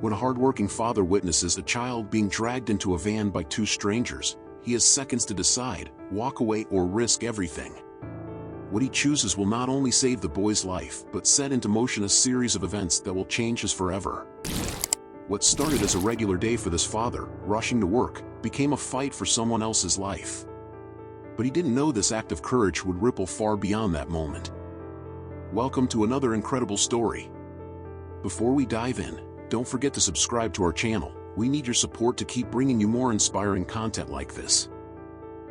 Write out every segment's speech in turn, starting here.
When a hardworking father witnesses a child being dragged into a van by two strangers, he has seconds to decide, walk away or risk everything. What he chooses will not only save the boy's life but set into motion a series of events that will change his forever. What started as a regular day for this father, rushing to work, became a fight for someone else's life. But he didn't know this act of courage would ripple far beyond that moment. Welcome to another incredible story. Before we dive in, don't forget to subscribe to our channel. We need your support to keep bringing you more inspiring content like this.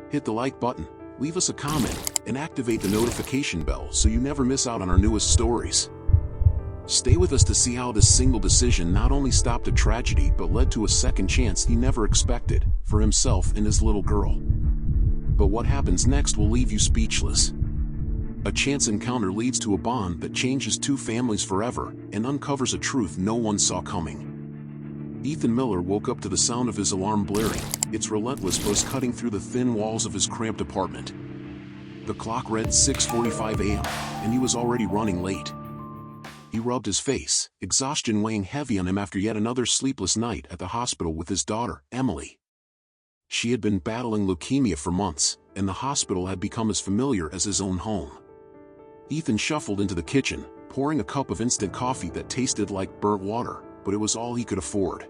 Hit the like button, leave us a comment, and activate the notification bell so you never miss out on our newest stories. Stay with us to see how this single decision not only stopped a tragedy but led to a second chance he never expected, for himself and his little girl. But what happens next will leave you speechless. A chance encounter leads to a bond that changes two families forever and uncovers a truth no one saw coming. Ethan Miller woke up to the sound of his alarm blaring, its relentless buzz cutting through the thin walls of his cramped apartment. The clock read 6:45 a.m., and he was already running late. He rubbed his face, exhaustion weighing heavy on him after yet another sleepless night at the hospital with his daughter, Emily. She had been battling leukemia for months, and the hospital had become as familiar as his own home. Ethan shuffled into the kitchen, pouring a cup of instant coffee that tasted like burnt water, but it was all he could afford.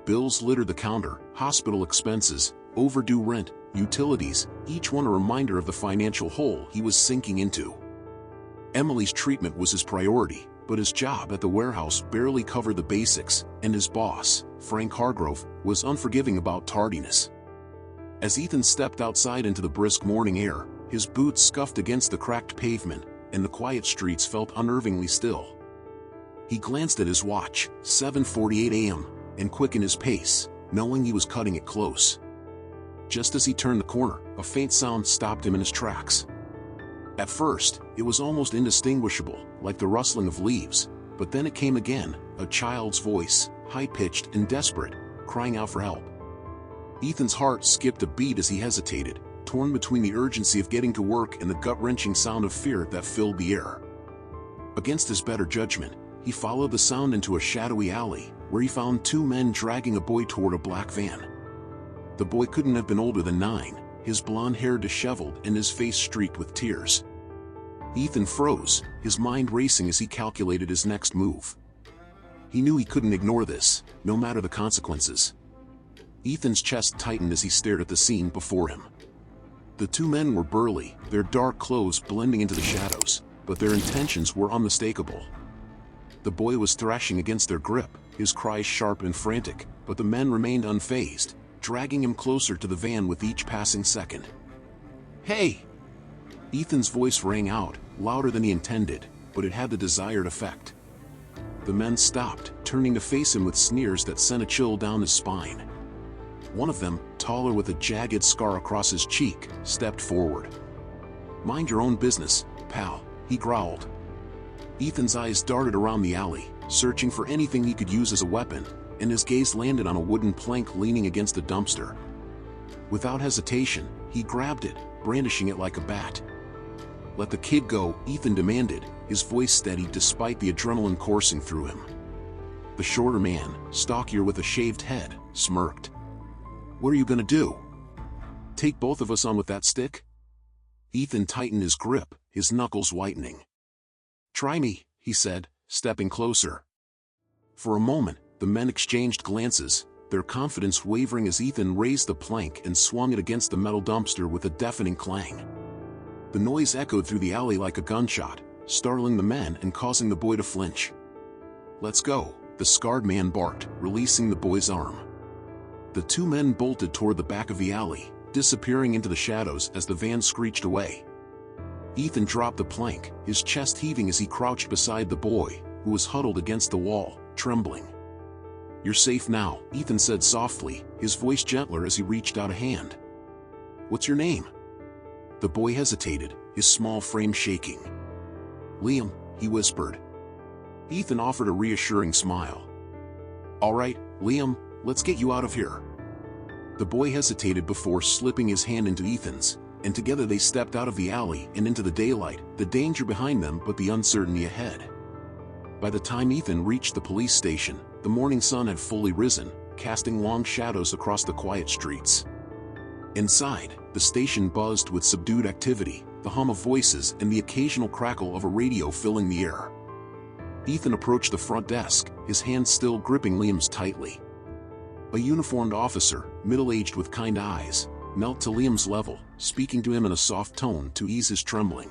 Bills littered the counter, hospital expenses, overdue rent, utilities, each one a reminder of the financial hole he was sinking into. Emily's treatment was his priority, but his job at the warehouse barely covered the basics, and his boss, Frank Hargrove, was unforgiving about tardiness. As Ethan stepped outside into the brisk morning air, his boots scuffed against the cracked pavement, and the quiet streets felt unnervingly still. He glanced at his watch, 7:48 a.m., and quickened his pace, knowing he was cutting it close. Just as he turned the corner, a faint sound stopped him in his tracks. At first, it was almost indistinguishable, like the rustling of leaves, but then it came again, a child's voice, high-pitched and desperate, crying out for help. Ethan's heart skipped a beat as he hesitated, torn between the urgency of getting to work and the gut-wrenching sound of fear that filled the air. Against his better judgment, he followed the sound into a shadowy alley, where he found two men dragging a boy toward a black van. The boy couldn't have been older than 9, his blonde hair disheveled and his face streaked with tears. Ethan froze, his mind racing as he calculated his next move. He knew he couldn't ignore this, no matter the consequences. Ethan's chest tightened as he stared at the scene before him. The two men were burly, their dark clothes blending into the shadows, but their intentions were unmistakable. The boy was thrashing against their grip, his cries sharp and frantic, but the men remained unfazed, dragging him closer to the van with each passing second. "Hey!" Ethan's voice rang out, louder than he intended, but it had the desired effect. The men stopped, turning to face him with sneers that sent a chill down his spine. One of them, taller with a jagged scar across his cheek, stepped forward. "Mind your own business, pal," he growled. Ethan's eyes darted around the alley, searching for anything he could use as a weapon, and his gaze landed on a wooden plank leaning against a dumpster. Without hesitation, he grabbed it, brandishing it like a bat. "Let the kid go," Ethan demanded, his voice steady despite the adrenaline coursing through him. The shorter man, stockier with a shaved head, smirked. "What are you gonna do? Take both of us on with that stick?" Ethan tightened his grip, his knuckles whitening. "Try me," he said, stepping closer. For a moment, the men exchanged glances, their confidence wavering as Ethan raised the plank and swung it against the metal dumpster with a deafening clang. The noise echoed through the alley like a gunshot, startling the men and causing the boy to flinch. "Let's go," the scarred man barked, releasing the boy's arm. The two men bolted toward the back of the alley, disappearing into the shadows as the van screeched away. Ethan dropped the plank, his chest heaving as he crouched beside the boy, who was huddled against the wall, trembling. "You're safe now," Ethan said softly, his voice gentler as he reached out a hand. "What's your name?" The boy hesitated, his small frame shaking. "Liam," he whispered. Ethan offered a reassuring smile. "All right, Liam, let's get you out of here." The boy hesitated before slipping his hand into Ethan's, and together they stepped out of the alley and into the daylight, the danger behind them but the uncertainty ahead. By the time Ethan reached the police station, The morning sun had fully risen, casting long shadows across the quiet streets. Inside, the station buzzed with subdued activity, the hum of voices and the occasional crackle of a radio filling the air. Ethan approached the front desk, his hand still gripping Liam's tightly. A uniformed officer, middle-aged with kind eyes, knelt to Liam's level, speaking to him in a soft tone to ease his trembling.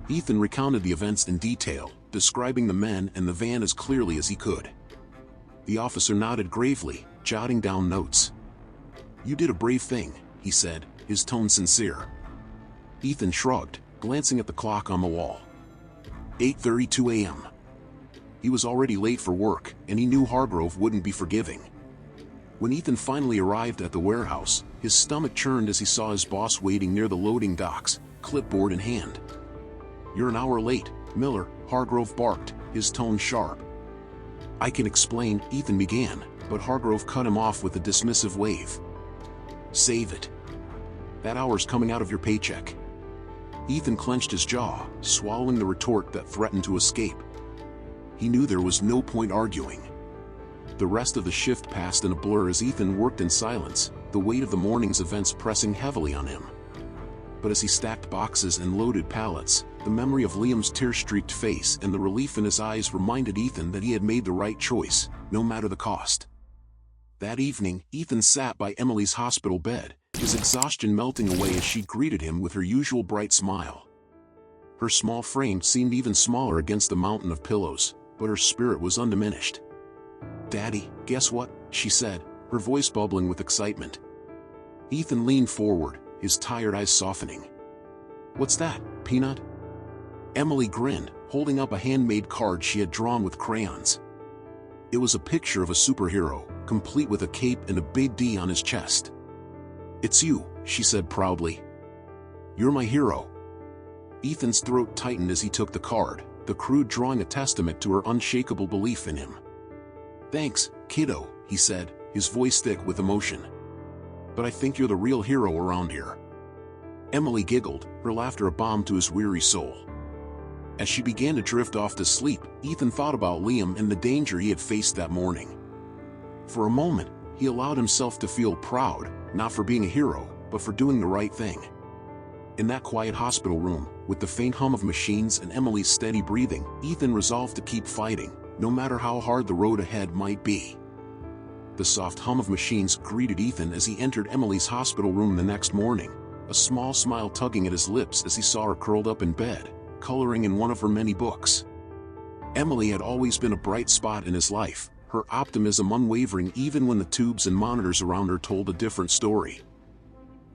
Ethan recounted the events in detail, describing the men and the van as clearly as he could. The officer nodded gravely, jotting down notes. "You did a brave thing," he said, his tone sincere. Ethan shrugged, glancing at the clock on the wall. 8:32 a.m. He was already late for work, and he knew Hargrove wouldn't be forgiving. When Ethan finally arrived at the warehouse, his stomach churned as he saw his boss waiting near the loading docks, clipboard in hand. "You're an hour late, Miller," Hargrove barked, his tone sharp. "I can explain," Ethan began, but Hargrove cut him off with a dismissive wave. "Save it. That hour's coming out of your paycheck." Ethan clenched his jaw, swallowing the retort that threatened to escape. He knew there was no point arguing. The rest of the shift passed in a blur as Ethan worked in silence, the weight of the morning's events pressing heavily on him. But as he stacked boxes and loaded pallets, the memory of Liam's tear-streaked face and the relief in his eyes reminded Ethan that he had made the right choice, no matter the cost. That evening, Ethan sat by Emily's hospital bed, his exhaustion melting away as she greeted him with her usual bright smile. Her small frame seemed even smaller against the mountain of pillows, but her spirit was undiminished. "Daddy, guess what?" she said, her voice bubbling with excitement. Ethan leaned forward, his tired eyes softening. "What's that, Peanut?" Emily grinned, holding up a handmade card she had drawn with crayons. It was a picture of a superhero, complete with a cape and a big D on his chest. "It's you," she said proudly. "You're my hero." Ethan's throat tightened as he took the card, the crude drawing a testament to her unshakable belief in him. "Thanks, kiddo," he said, his voice thick with emotion. "But I think you're the real hero around here." Emily giggled, her laughter a balm to his weary soul. As she began to drift off to sleep, Ethan thought about Liam and the danger he had faced that morning. For a moment, he allowed himself to feel proud, not for being a hero, but for doing the right thing. In that quiet hospital room, with the faint hum of machines and Emily's steady breathing, Ethan resolved to keep fighting, no matter how hard the road ahead might be. The soft hum of machines greeted Ethan as he entered Emily's hospital room the next morning, a small smile tugging at his lips as he saw her curled up in bed, coloring in one of her many books. Emily had always been a bright spot in his life, her optimism unwavering even when the tubes and monitors around her told a different story.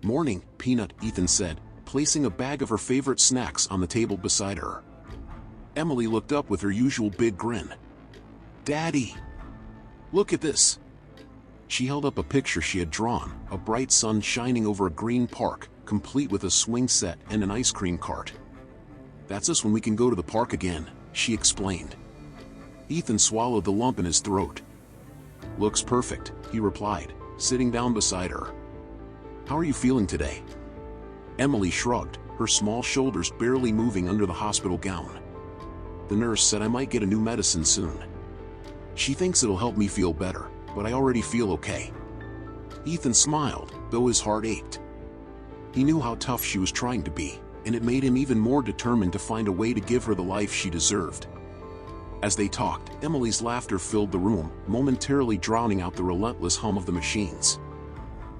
"Morning, Peanut," Ethan said, placing a bag of her favorite snacks on the table beside her. Emily looked up with her usual big grin. "Daddy! Look at this!" She held up a picture she had drawn, a bright sun shining over a green park, complete with a swing set and an ice cream cart. "That's us when we can go to the park again," she explained. Ethan swallowed the lump in his throat. "Looks perfect," he replied, sitting down beside her. "How are you feeling today?" Emily shrugged, her small shoulders barely moving under the hospital gown. "The nurse said I might get a new medicine soon. She thinks it'll help me feel better, but I already feel okay." Ethan smiled, though his heart ached. He knew how tough she was trying to be, and it made him even more determined to find a way to give her the life she deserved. As they talked, Emily's laughter filled the room, momentarily drowning out the relentless hum of the machines.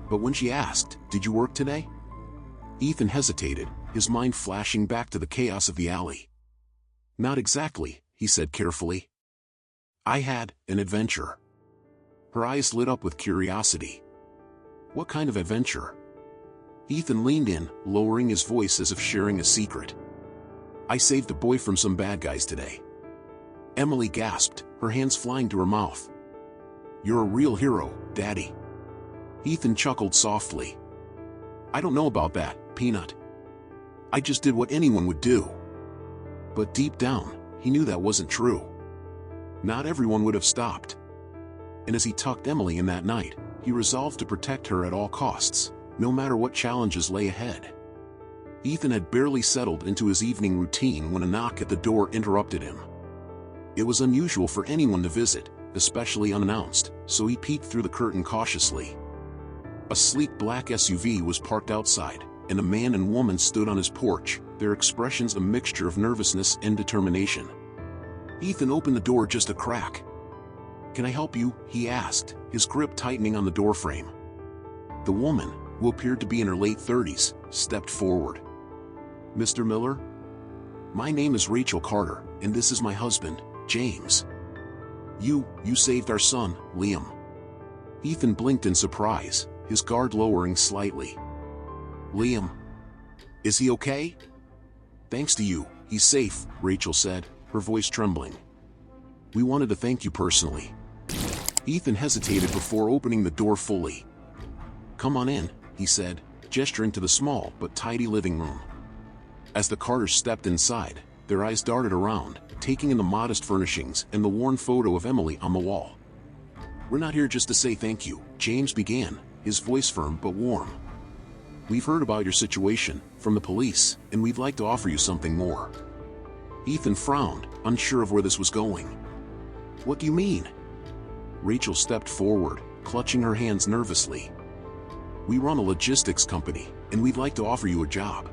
But when she asked, "Did you work today?" Ethan hesitated, his mind flashing back to the chaos of the alley. "Not exactly," he said carefully. "I had an adventure." Her eyes lit up with curiosity. "What kind of adventure?" Ethan leaned in, lowering his voice as if sharing a secret. "I saved a boy from some bad guys today." Emily gasped, her hands flying to her mouth. "You're a real hero, Daddy." Ethan chuckled softly. "I don't know about that, Peanut. I just did what anyone would do." But deep down, he knew that wasn't true. Not everyone would have stopped. And as he tucked Emily in that night, he resolved to protect her at all costs, no matter what challenges lay ahead. Ethan had barely settled into his evening routine when a knock at the door interrupted him. It was unusual for anyone to visit, especially unannounced, so he peeked through the curtain cautiously. A sleek black SUV was parked outside, and a man and woman stood on his porch, their expressions a mixture of nervousness and determination. Ethan opened the door just a crack. "Can I help you?" he asked, his grip tightening on the doorframe. The woman, who appeared to be in her late 30s, stepped forward. "Mr. Miller? My name is Rachel Carter, and this is my husband, James. You saved our son, Liam." Ethan blinked in surprise, his guard lowering slightly. "Liam? Is he okay?" "Thanks to you, he's safe," Rachel said, her voice trembling. "We wanted to thank you personally." Ethan hesitated before opening the door fully. "Come on in," he said, gesturing to the small but tidy living room. As the Carters stepped inside, their eyes darted around, taking in the modest furnishings and the worn photo of Emily on the wall. "We're not here just to say thank you," James began, his voice firm but warm. "We've heard about your situation from the police, and we'd like to offer you something more." Ethan frowned, unsure of where this was going. "What do you mean?" Rachel stepped forward, clutching her hands nervously. "We run a logistics company, and we'd like to offer you a job.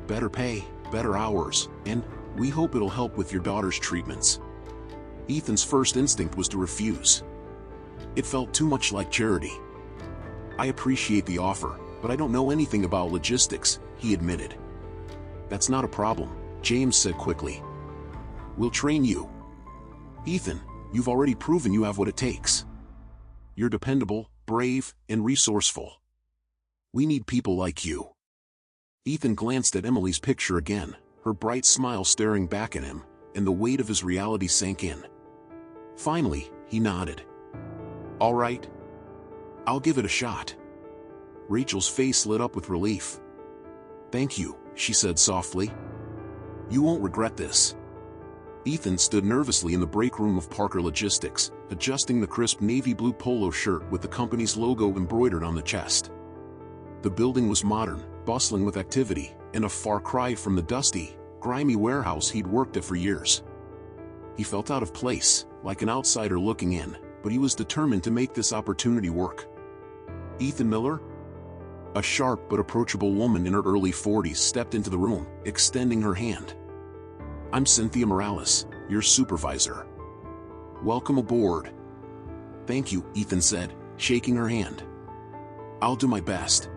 Better pay, better hours, and we hope it'll help with your daughter's treatments." Ethan's first instinct was to refuse. It felt too much like charity. "I appreciate the offer, but I don't know anything about logistics," he admitted. "That's not a problem," James said quickly. "We'll train you. Ethan, you've already proven you have what it takes. You're dependable, brave, and resourceful. We need people like you." Ethan glanced at Emily's picture again, her bright smile staring back at him, and the weight of his reality sank in. Finally, he nodded. "All right. I'll give it a shot." Rachel's face lit up with relief. "Thank you," she said softly. "You won't regret this." Ethan stood nervously in the break room of Parker Logistics, adjusting the crisp navy blue polo shirt with the company's logo embroidered on the chest. The building was modern, bustling with activity, and a far cry from the dusty, grimy warehouse he'd worked at for years. He felt out of place, like an outsider looking in, but he was determined to make this opportunity work. "Ethan Miller?" A sharp but approachable woman in her early 40s stepped into the room, extending her hand. "I'm Cynthia Morales, your supervisor. Welcome aboard." "Thank you," Ethan said, shaking her hand. "I'll do my best."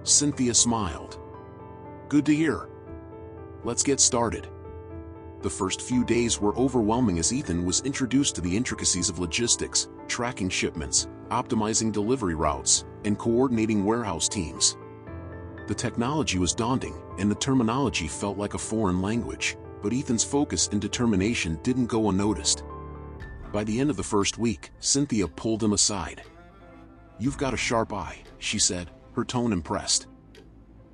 Cynthia smiled. "Good to hear. Let's get started." The first few days were overwhelming as Ethan was introduced to the intricacies of logistics, tracking shipments, optimizing delivery routes, and coordinating warehouse teams. The technology was daunting, and the terminology felt like a foreign language, but Ethan's focus and determination didn't go unnoticed. By the end of the first week, Cynthia pulled him aside. "You've got a sharp eye," she said, her tone impressed.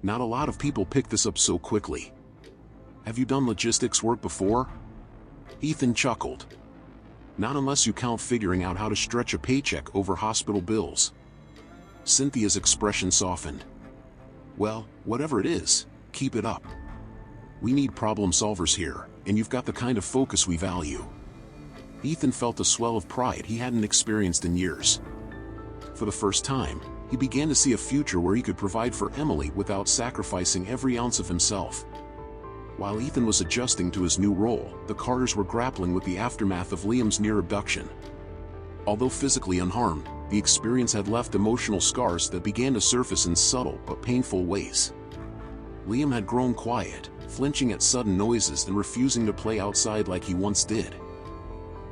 "Not a lot of people pick this up so quickly. Have you done logistics work before?" Ethan chuckled. "Not unless you count figuring out how to stretch a paycheck over hospital bills." Cynthia's expression softened. "Well, whatever it is, keep it up. We need problem solvers here, and you've got the kind of focus we value." Ethan felt a swell of pride he hadn't experienced in years. For the first time, he began to see a future where he could provide for Emily without sacrificing every ounce of himself. While Ethan was adjusting to his new role, the Carters were grappling with the aftermath of Liam's near abduction. Although physically unharmed, the experience had left emotional scars that began to surface in subtle but painful ways. Liam had grown quiet, flinching at sudden noises and refusing to play outside like he once did.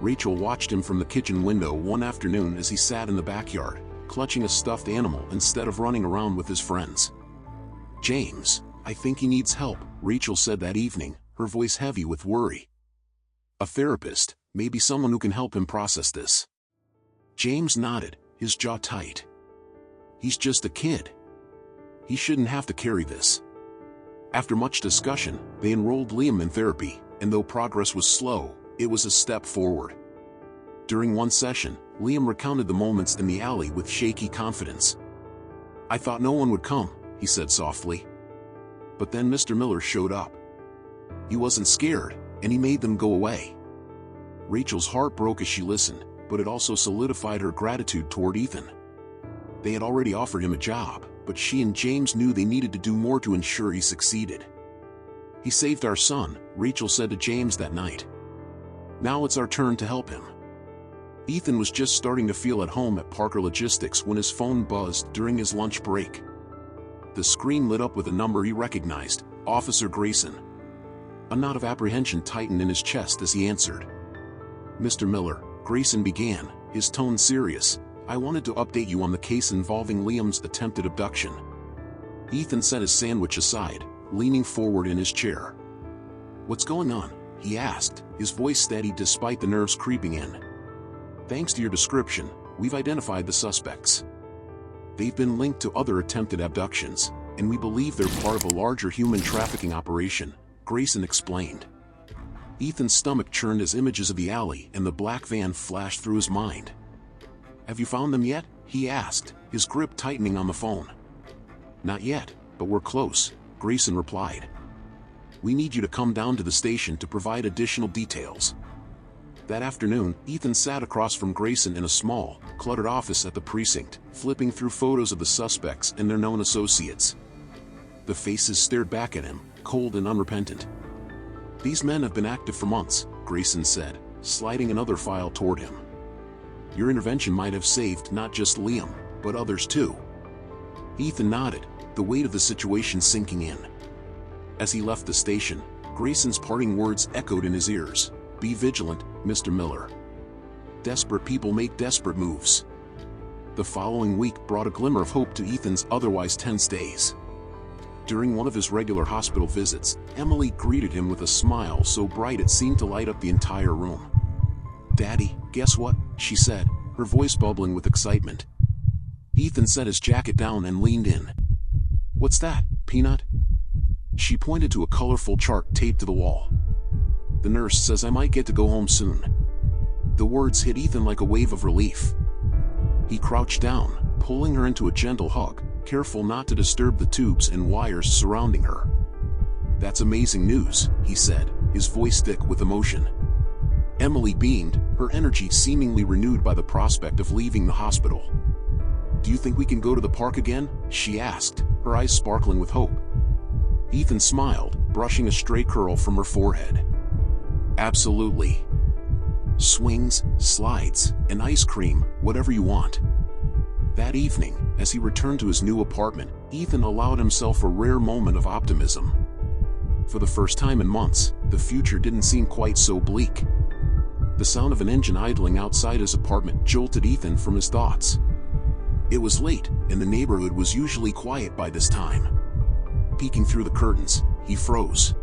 Rachel watched him from the kitchen window one afternoon as he sat in the backyard, clutching a stuffed animal instead of running around with his friends. "James, I think he needs help," Rachel said that evening, her voice heavy with worry. "A therapist, maybe someone who can help him process this." James nodded, his jaw tight. "He's just a kid. He shouldn't have to carry this." After much discussion, they enrolled Liam in therapy, and though progress was slow, it was a step forward. During one session, Liam recounted the moments in the alley with shaky confidence. "I thought no one would come," he said softly. "But then Mr. Miller showed up. He wasn't scared, and he made them go away." Rachel's heart broke as she listened, but it also solidified her gratitude toward Ethan. They had already offered him a job, but she and James knew they needed to do more to ensure he succeeded. "He saved our son," Rachel said to James that night. "Now it's our turn to help him." Ethan was just starting to feel at home at Parker Logistics when his phone buzzed during his lunch break. The screen lit up with a number he recognized, Officer Grayson. A knot of apprehension tightened in his chest as he answered. "Mr. Miller," Grayson began, his tone serious, "I wanted to update you on the case involving Liam's attempted abduction." Ethan set his sandwich aside, leaning forward in his chair. "What's going on?" he asked, his voice steady despite the nerves creeping in. "Thanks to your description, we've identified the suspects. They've been linked to other attempted abductions, and we believe they're part of a larger human trafficking operation," Grayson explained. Ethan's stomach churned as images of the alley and the black van flashed through his mind. "Have you found them yet?" he asked, his grip tightening on the phone. "Not yet, but we're close," Grayson replied. "We need you to come down to the station to provide additional details." That afternoon, Ethan sat across from Grayson in a small, cluttered office at the precinct, flipping through photos of the suspects and their known associates. The faces stared back at him, cold and unrepentant. "These men have been active for months," Grayson said, sliding another file toward him. "Your intervention might have saved not just Liam, but others too." Ethan nodded, the weight of the situation sinking in. As he left the station, Grayson's parting words echoed in his ears. "Be vigilant, Mr. Miller. Desperate people make desperate moves." The following week brought a glimmer of hope to Ethan's otherwise tense days. During one of his regular hospital visits, Emily greeted him with a smile so bright it seemed to light up the entire room. "Daddy, guess what?" she said, her voice bubbling with excitement. Ethan set his jacket down and leaned in. "What's that, Peanut?" She pointed to a colorful chart taped to the wall. "The nurse says I might get to go home soon." The words hit Ethan like a wave of relief. He crouched down, pulling her into a gentle hug, careful not to disturb the tubes and wires surrounding her. "That's amazing news," he said, his voice thick with emotion. Emily beamed, her energy seemingly renewed by the prospect of leaving the hospital. "Do you think we can go to the park again?" she asked, her eyes sparkling with hope. Ethan smiled, brushing a stray curl from her forehead. "Absolutely. Swings, slides, and ice cream, whatever you want." That evening, as he returned to his new apartment, Ethan allowed himself a rare moment of optimism. For the first time in months, the future didn't seem quite so bleak. The sound of an engine idling outside his apartment jolted Ethan from his thoughts. It was late, and the neighborhood was usually quiet by this time. Peeking through the curtains, he froze.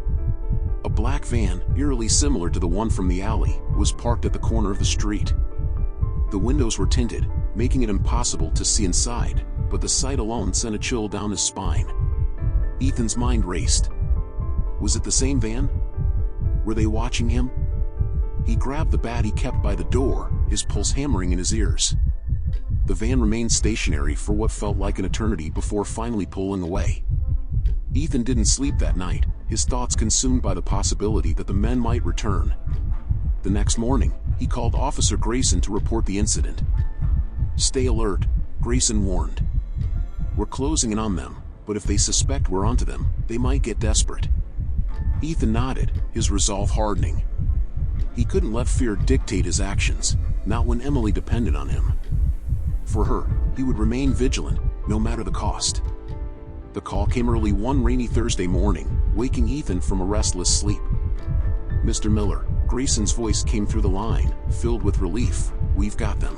A black van, eerily similar to the one from the alley, was parked at the corner of the street. The windows were tinted, making it impossible to see inside, but the sight alone sent a chill down his spine. Ethan's mind raced. Was it the same van? Were they watching him? He grabbed the bat he kept by the door, his pulse hammering in his ears. The van remained stationary for what felt like an eternity before finally pulling away. Ethan didn't sleep that night, his thoughts consumed by the possibility that the men might return. The next morning, he called Officer Grayson to report the incident. "Stay alert," Grayson warned. "We're closing in on them, but if they suspect we're onto them, they might get desperate." Ethan nodded, his resolve hardening. He couldn't let fear dictate his actions, not when Emily depended on him. For her, he would remain vigilant, no matter the cost. The call came early one rainy Thursday morning, waking Ethan from a restless sleep. "Mr. Miller," Grayson's voice came through the line, filled with relief. "We've got them.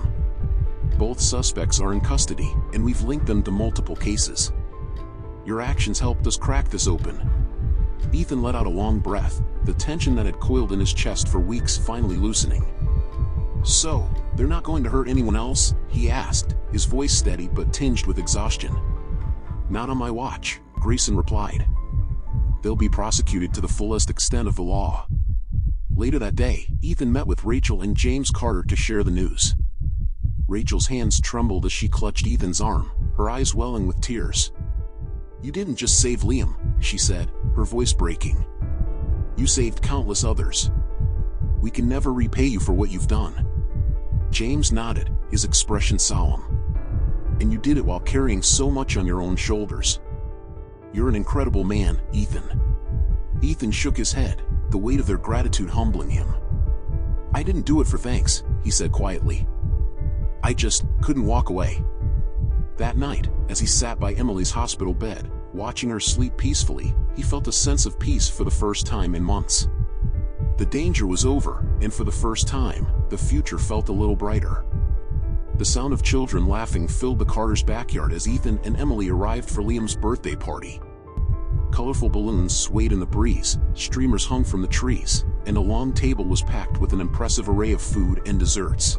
Both suspects are in custody, and we've linked them to multiple cases. Your actions helped us crack this open." Ethan let out a long breath, the tension that had coiled in his chest for weeks finally loosening. "So, they're not going to hurt anyone else?" he asked, his voice steady but tinged with exhaustion. "Not on my watch," Grayson replied. "They'll be prosecuted to the fullest extent of the law." Later that day, Ethan met with Rachel and James Carter to share the news. Rachel's hands trembled as she clutched Ethan's arm, her eyes welling with tears. "You didn't just save Liam," she said, her voice breaking. "You saved countless others." We can never repay you for what you've done." James nodded, his expression solemn. "And you did it while carrying so much on your own shoulders. You're an incredible man, Ethan." Ethan shook his head, the weight of their gratitude humbling him. "I didn't do it for thanks," he said quietly. "I just couldn't walk away." That night, as he sat by Emily's hospital bed, watching her sleep peacefully, he felt a sense of peace for the first time in months. The danger was over, and for the first time, the future felt a little brighter. The sound of children laughing filled the Carters' backyard as Ethan and Emily arrived for Liam's birthday party. Colorful balloons swayed in the breeze, streamers hung from the trees, and a long table was packed with an impressive array of food and desserts.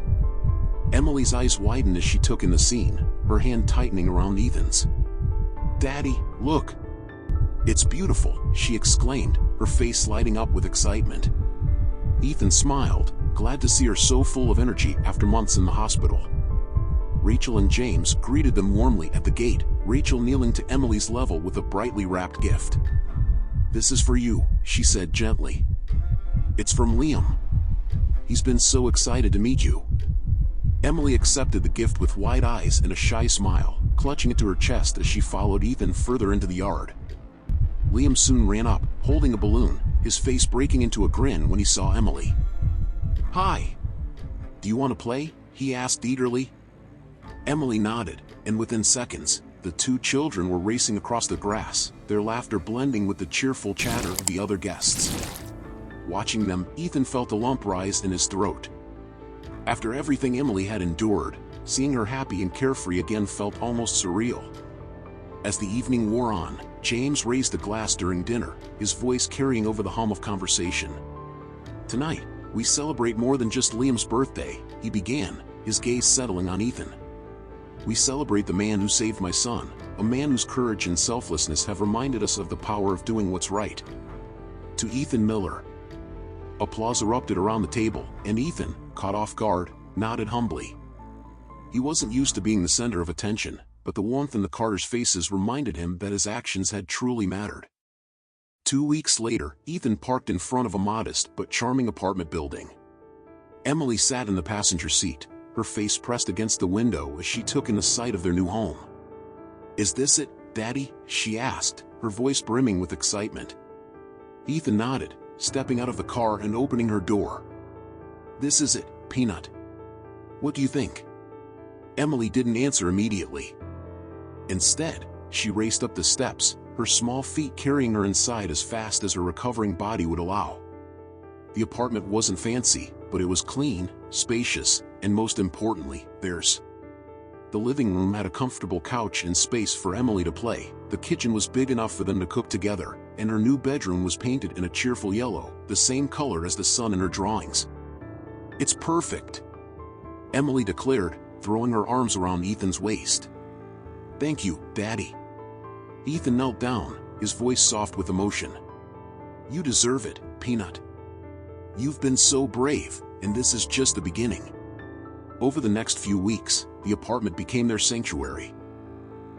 Emily's eyes widened as she took in the scene, her hand tightening around Ethan's. "Daddy, look! It's beautiful," she exclaimed, her face lighting up with excitement. Ethan smiled, glad to see her so full of energy after months in the hospital. Rachel and James greeted them warmly at the gate, Rachel kneeling to Emily's level with a brightly wrapped gift. "This is for you," she said gently. "It's from Liam. He's been so excited to meet you." Emily accepted the gift with wide eyes and a shy smile, clutching it to her chest as she followed Ethan further into the yard. Liam soon ran up, holding a balloon, his face breaking into a grin when he saw Emily. "Hi! Do you want to play?" he asked eagerly. Emily nodded, and within seconds, the two children were racing across the grass, their laughter blending with the cheerful chatter of the other guests. Watching them, Ethan felt a lump rise in his throat. After everything Emily had endured, seeing her happy and carefree again felt almost surreal. As the evening wore on, James raised a glass during dinner, his voice carrying over the hum of conversation. "Tonight, we celebrate more than just Liam's birthday," he began, his gaze settling on Ethan. "We celebrate the man who saved my son, a man whose courage and selflessness have reminded us of the power of doing what's right." To Ethan Miller. Applause erupted around the table, and Ethan, caught off guard, nodded humbly. He wasn't used to being the center of attention, but the warmth in the Carters' faces reminded him that his actions had truly mattered. 2 weeks later, Ethan parked in front of a modest but charming apartment building. Emily sat in the passenger seat, her face pressed against the window as she took in the sight of their new home. "Is this it, Daddy?" she asked, her voice brimming with excitement. Ethan nodded, stepping out of the car and opening her door. "This is it, Peanut. What do you think?" Emily didn't answer immediately. Instead, she raced up the steps, her small feet carrying her inside as fast as her recovering body would allow. The apartment wasn't fancy, but it was clean, spacious, and most importantly, theirs. The living room had a comfortable couch and space for Emily to play, the kitchen was big enough for them to cook together, and her new bedroom was painted in a cheerful yellow, the same color as the sun in her drawings. "It's perfect," Emily declared, throwing her arms around Ethan's waist. "Thank you, Daddy." Ethan knelt down, his voice soft with emotion. "You deserve it, Peanut. You've been so brave, and this is just the beginning." Over the next few weeks, the apartment became their sanctuary.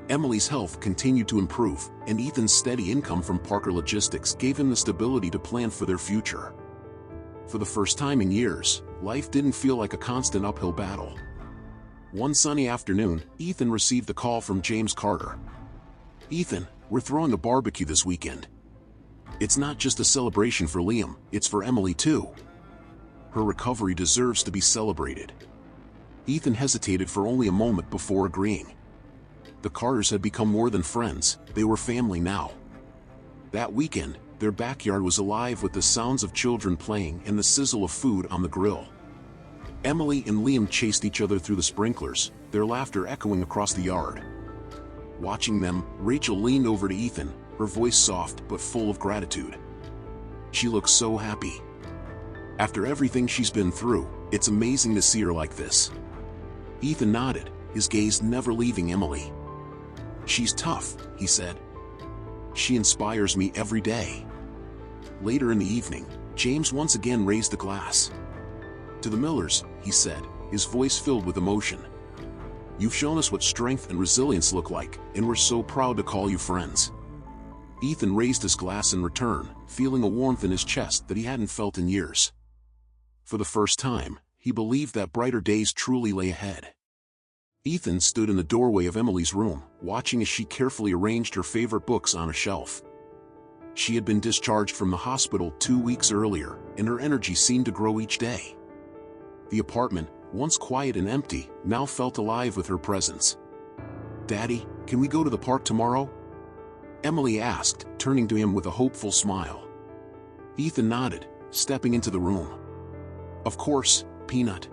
Emily's health continued to improve, and Ethan's steady income from Parker Logistics gave him the stability to plan for their future. For the first time in years, life didn't feel like a constant uphill battle. One sunny afternoon, Ethan received a call from James Carter. "Ethan, we're throwing a barbecue this weekend. It's not just a celebration for Liam, it's for Emily too. Her recovery deserves to be celebrated." Ethan hesitated for only a moment before agreeing. The Carters had become more than friends, they were family now. That weekend, their backyard was alive with the sounds of children playing and the sizzle of food on the grill. Emily and Liam chased each other through the sprinklers, their laughter echoing across the yard. Watching them, Rachel leaned over to Ethan, her voice soft but full of gratitude. "She looks so happy. After everything she's been through, it's amazing to see her like this." Ethan nodded, his gaze never leaving Emily. "She's tough," he said. "She inspires me every day." Later in the evening, James once again raised the glass. "To the Millers," he said, his voice filled with emotion. "You've shown us what strength and resilience look like, and we're so proud to call you friends." Ethan raised his glass in return, feeling a warmth in his chest that he hadn't felt in years. For the first time, he believed that brighter days truly lay ahead. Ethan stood in the doorway of Emily's room, watching as she carefully arranged her favorite books on a shelf. She had been discharged from the hospital 2 weeks earlier, and her energy seemed to grow each day. The apartment, once quiet and empty, now felt alive with her presence. "Daddy, can we go to the park tomorrow?" Emily asked, turning to him with a hopeful smile. Ethan nodded, stepping into the room. "Of course, Peanut.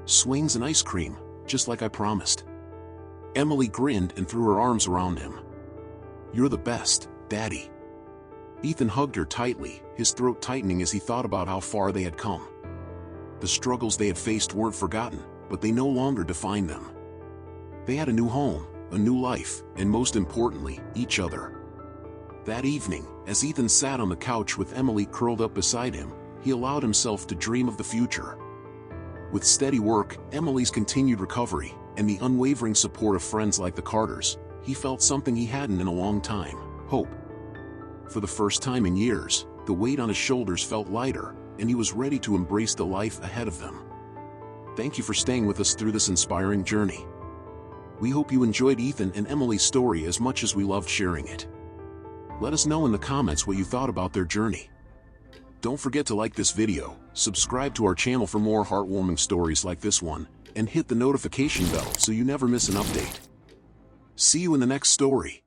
Swings and ice cream, just like I promised." Emily grinned and threw her arms around him. "You're the best, Daddy." Ethan hugged her tightly, his throat tightening as he thought about how far they had come. The struggles they had faced weren't forgotten, but they no longer defined them. They had a new home, a new life, and most importantly, each other. That evening, as Ethan sat on the couch with Emily curled up beside him, he allowed himself to dream of the future. With steady work, Emily's continued recovery, and the unwavering support of friends like the Carters, he felt something he hadn't in a long time: hope. For the first time in years, the weight on his shoulders felt lighter, and he was ready to embrace the life ahead of them. Thank you for staying with us through this inspiring journey. We hope you enjoyed Ethan and Emily's story as much as we loved sharing it. Let us know in the comments what you thought about their journey. Don't forget to like this video, subscribe to our channel for more heartwarming stories like this one, and hit the notification bell so you never miss an update. See you in the next story.